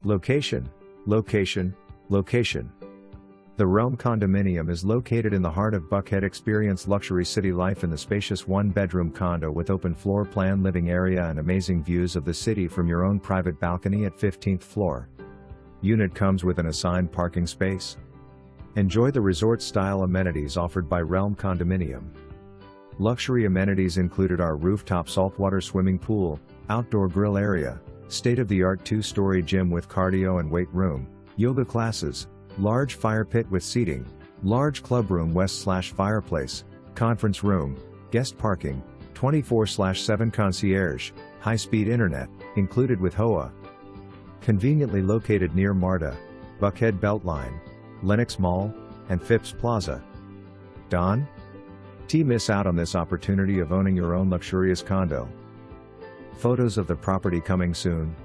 Location, location, location. The Realm Condominium is located in the heart of Buckhead. Experience luxury city life in the spacious one-bedroom condo with open floor plan living area and amazing views of the city from your own private balcony at 15th floor. Unit comes with an assigned parking space. Enjoy the resort-style amenities offered by Realm Condominium. Luxury amenities included our rooftop saltwater swimming pool, outdoor grill area, state-of-the-art 2-story gym with cardio and weight room, yoga classes, large fire pit with seating, large clubroom west/fireplace, conference room, guest parking, 24/7 concierge, high-speed internet, included with HOA. Conveniently located near Marta, Buckhead Beltline, Lenox Mall, and Phips Plaza. Don't miss out on this opportunity of owning your own luxurious condo. Photos of the property coming soon.